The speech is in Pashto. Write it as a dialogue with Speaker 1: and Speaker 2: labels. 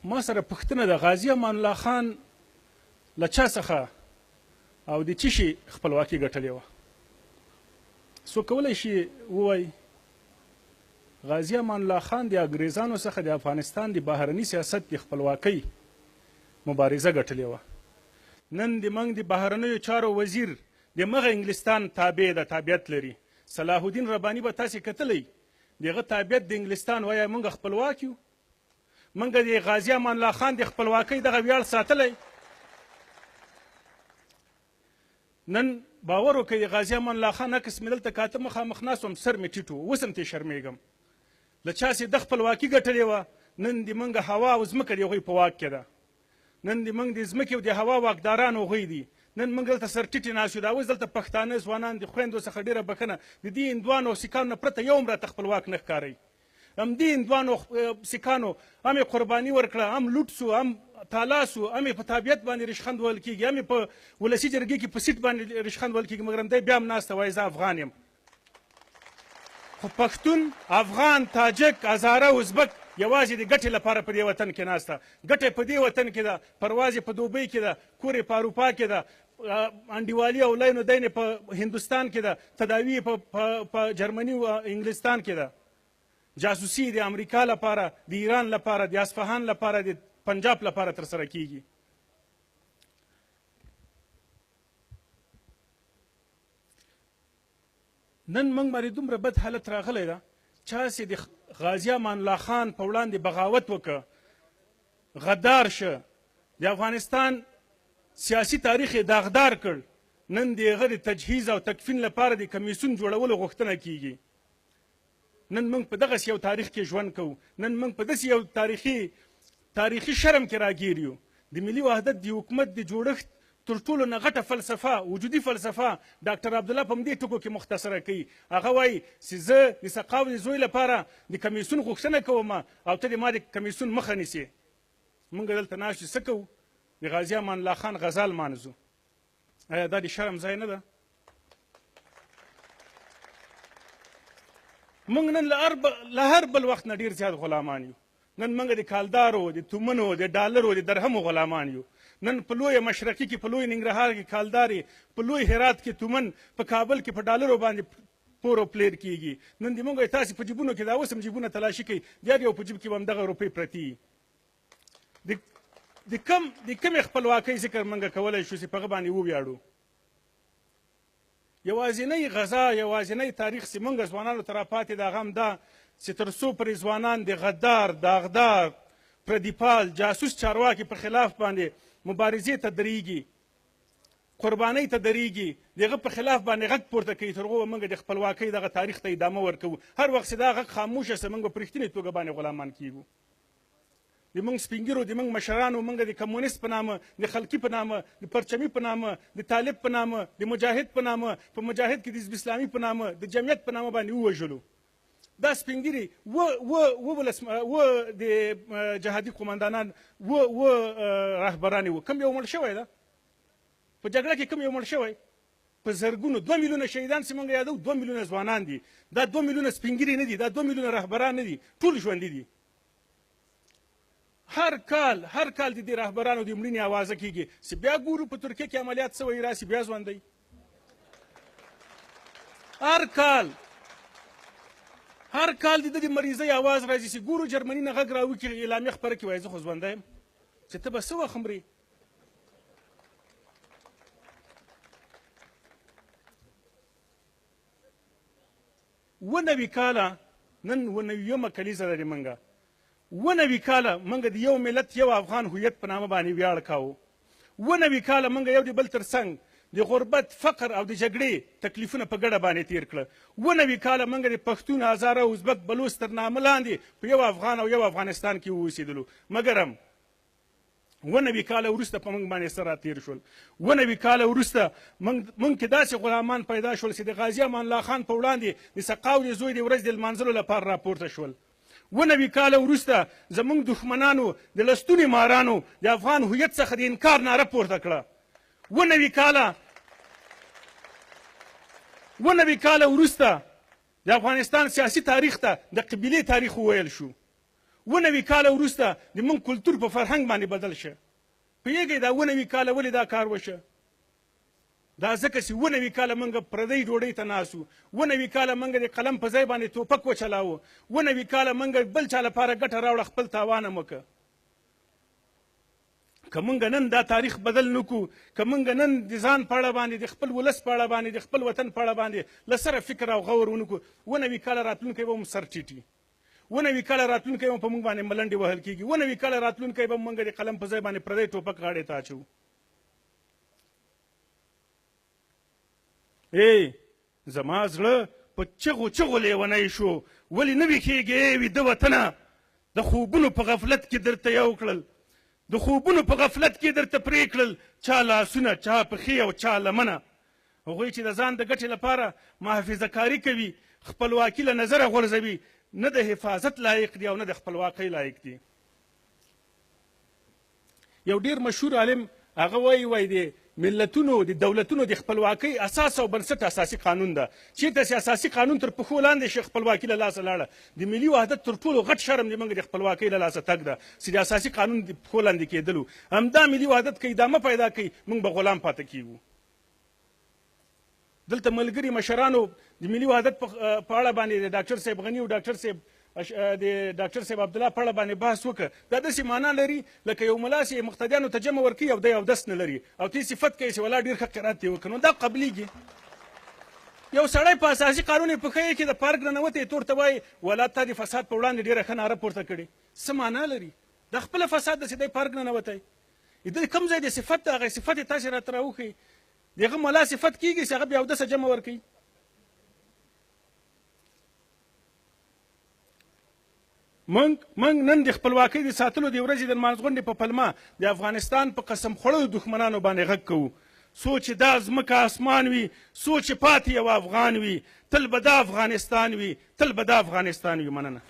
Speaker 1: ما سره پوښتنه د غازي امان الله خان له چا څخه او د څه شي خپلواکي ګټلې وه؟ څوک کولی شي ووایي غازي امان الله خان د انګریزانو څخه د افغانستان د بهرني سیاست د خپلواکۍ مبارزه ګټلې وه. نن د موږ د بهرنیو چارو وزیر د مغه انګلستان تابع ده، تابعیت لري. صلاح الدین رباني به تاسې کتلی د هغه تابعیت د انګلستان وایي موږ خپلواک یو. موږ د غازي امان الله خان د خپلواکۍ دغه ویاړ ساتلی. نن باور وکړئ د غازي امان الله خان عکس مې دلته کاته مخامخ ناست وم، سر مې ټیټ و، اوس هم ترې شرمېږم. له چا چې د خپلواکي ګټلې وه، نن د موږ هوا او ځمکه د هغوی په واک کې ده. نن د موږ د ځمکې او د هوا واکداران هغوی دي. نن موږ دلته سر ټیټې ناست یو. دا اوس دلته پښتانه ځوانان د خویندو څخه ډېره بښنه د دې هندوانو او سیکانو نه پرته یو هم راته خپلواک نه ښکارئ. همدې هندوانو سیکانو هم یې قرباني ورکړه، هم لوټ سو، هم تالا سو، هم یې په تابعیت باندې رشخند ویل کېږي، هم یې په ولسي جرګې کې په سیټ باندې رشخند ویل کېږي، مګر همدی بیا هم ناسته وایي زه افغان یم. خو پښتون، افغان، تاجک، هزاره، ازبک یوازې د ګټې لپاره په دې وطن کې ناسته. ګټه په دې وطن کې ده، پرواز یې په دوبۍ کې ده، کور یې په اروپا کې ده، انډیوالي او لین و دین په هندوستان کې ده، تداوی په جرمني او انګلستان کې ده، جاسوسي د امریکا لپاره، د ایران لپاره، د اصفهان لپاره، د پنجاب لپاره ترسره کیږي. نن موږ باندې دومره بد حالت راغلی ده، چا چې د غازي امان الله خان په وړاندې بغاوت وکړه، غدار شه، د افغانستان سیاسي تاریخ یې داغدار کړ، نن د هغه د تجهیز او تکفین لپاره د کمیسیون جوړولو غوښتنه کیږي. نن موږ په دغسې یو تاریخ کې ژوند کوو. نن موږ په داسې یو تاریخي شرم کې راګیر یو. د ملي وحدت د حکومت د جوړښت تر ټولو نه غټه فلسفه، وجودي فلسفه، ډاکټر عبدالله په همدې ټکو کې مختصره کوي. هغه وایي چې زه د سقاو د زوی لپاره د کمیسیون غوښتنه کوم او ته د ما د کمیسیون مخه نیسې. موږ دلته ناست څه کوو؟ د غازي امان الله خان غزل مانځو. آیا دا د شرم ځای نه ده؟ موږ نن له هر بل وخت نه ډېر زیات غلامان یو. نن موږ د کالدارو، د تومنو، د ډالرو، د درهمو غلامان یو. نن په لویه مشرقي کې، په لوی ننګرهار کې کالدارې، په لوی هرات کې تومن، په کابل کې په ډالرو باندې پور او پلیر کیږي. نن د موږ تاسې په جیبونو کې دا اوس هم جیبونه تلاشي کوي، د هر یو په جیب کې به همدغه روپۍ پرتې وي. د کمې خپلواکۍ ذکر موږ کولی شو چې په هغه باندې وویاړو. یوازینۍ غذا، یوازینۍ تاریخ چې موږ ځوانانو ته راپاتې ده هغه هم دا چې تر څو پرې ځوانان د غدار، داغدار، پردیپال، جاسوس چارواکي په خلاف باندې مبارزې ته درېږي، قربانۍ ته درېږي، د هغه په خلاف باندې غږ پورته کوي، تر هغو موږ د خپلواکۍ دغه تاریخ ته ادامه ورکوو. هر وخت چې دا غږ خاموشه سه موږ به په رښتینې توګه باندې غلامان کیږو. د موږ سپین ږیرو، د موږ مشرانو، موږ د کمونیست په نامه، د خلقي په نامه، د پرچمي په نامه، د طالب په نامه، د مجاهد په نامه، په مجاهد کې د حزب اسلامي په نامه، د جمعیت په نامه باندې ووژلو. دا سپین ږیري و د جهادي قمندانان و رهبران وو. کوم یو مړ شوی ده په جګړه کې؟ کوم یو مړ شوی؟ په زرګونو، 2 میلیونه شهیدان چې موږ یادو، 2 میلیونه ځوانان دي. دا 2 میلیونه سپین ږیري نه دي، دا 2 میلیونه رهبران نه دي، ټول ژوندي دي. هر کال د دې رهبرانو د مړینې اوازه کیږي چې بیا ګورو په ترکیه کې عملیات سوی راسي بیا ژوندی. هر کال د دې مریضۍ اواز راځي چې ګورو جرمني نه غږ راوکړي، اعلامیه خپره کړي، وایي زه خو ژوندی یم. چې ته به څه وخت مرې؟ اووه نوي کاله، نن 90مه کلیزه ده د موږ. 90 کاله موږ د یو ملت، یو افغان هویت په نامه باندې ویاړ کاوه. 90 کاله موږ یو د بل تر څنګ د غربت، فقر او د جګړې تکلیفونه په ګډه باندې تیر کړه. 90 کاله موږ د پښتون، هزاره، ازبک، بلوچ تر نامه لاندې په یو افغان او یو افغانستان کې واوسېدلو. مګر هم 90 کاله وروسته په موږ باندې څه راتېر شول. 90 کاله وروسته موږ کې داسې غلامان پیدا شول چې د غازي امان الله خان په وړاندې د سقاو د زوی د ورځې د لمانځلو لپاره راپورته شول. 90 کاله وروسته زموږ دښمنانو، د لستونې مارانو د افغان هویت څخه د انکار ناره پورته کړه. 90 کاله وروسته د افغانستان سیاسي تاریخ ته د قبیلې تاریخ وویل شو. 90 کاله وروسته د موږ کلتور په فرهنګ باندې بدل شه. پوهېږئ دا 90 کاله ولې دا کار وشه؟ دا ځکه چې 90 کاله موږ پردۍ ډوډۍ ته ناست وو، 90 کاله موږ د قلم په ځای باندې توپک وچلاوه، 90 کاله موږ بل چا لپاره ګټه راوړه، خپل تاوان هم وکړه. که موږ نن دا تاریخ بدل نه کړو، که موږ نن د ځان په اړه باندې، د خپل ولس په اړه باندې، د خپل وطن په اړه باندې له سره فکر او غور ونه کړو، 90 کاله راتلونکی به مو سر ټیټي، 90 کاله راتلونکی به په موږ باندې ملنډې وهل کېږي، 90 کاله راتلونکی به موږ د قلم په ځای باندې پردی ټوپک غاړې ته اچوو. زما زړه په چغو چغو لیونی شو، ولې نه ویښېږې ویده وطنه؟ د خوبونو په غفلت کې درته یو کړل، د خوبونو په غفلت کې درته پرې کړل، چا لاسونه، چا پښې او چا لمنه. هغوی چې د ځان د ګټې لپاره محافظه کاري کوي، خپلواکي له نظره غورځوي، نه د حفاظت لایق دي او نه د خپلواکۍ لایق دي. یو ډېر مشهور عالم هغه وایي د ملتونو د دولتونو د خپلواکۍ اساس او بنسټ اساسي قانون ده. چېرته چې اساسي قانون تر پښو لاندې شي، خپلواکي له لاسه لاړه. د ملي وحدت تر ټولو غټ شرم د موږ د خپلواکۍ له لاسه تګ ده چې د اساسي قانون د پښو لاندې کېدلو. همدا ملي وحدت که ادامه پیدا کوي، موږ به غلام پاتې کیږو. دلته ملګري مشرانو د ملي وحدت په اړه باندې د ډاکټر صاحب غني او ډاکټر صاحب د ډاکټر صاحب عبدالله په اړه باندې بحث وکړه. دا داسې معنا لري لکه یو ملا چې مقتدیانو ته جمع ورکوي او دی اودس نه لري او ته صفت کوي چې ولا ډېر ښه قرات دې وکړ، نو دا قبلیږي. یو سړی په اساسي قانون یې پښه کې د پارک ننوتی، تور ته وایي ولا تا د فساد په وړاندې ډېره ښه ناره پورته کړې. څه معنا لري؟ دا خپله فساد ده چې دی پارک ننوتی. د کوم ځای د صفت ده، هغه صفت یې تاسې راته راوښیي. د هغه ملا صفت کېږي چې هغه بیا اودسه جمع ورکوي. موږ نن د خپلواکۍ د ساتلو د ورځې د لمانځغونډې په پلمه د افغانستان په قسم خوړلو دښمنانو باندې غږ کوو. څو چې دا ځمکه اسمان وي، څو چې پاتې یو افغان وي، تل به دا افغانستان وي، تل به دا افغانستان وي. مننه.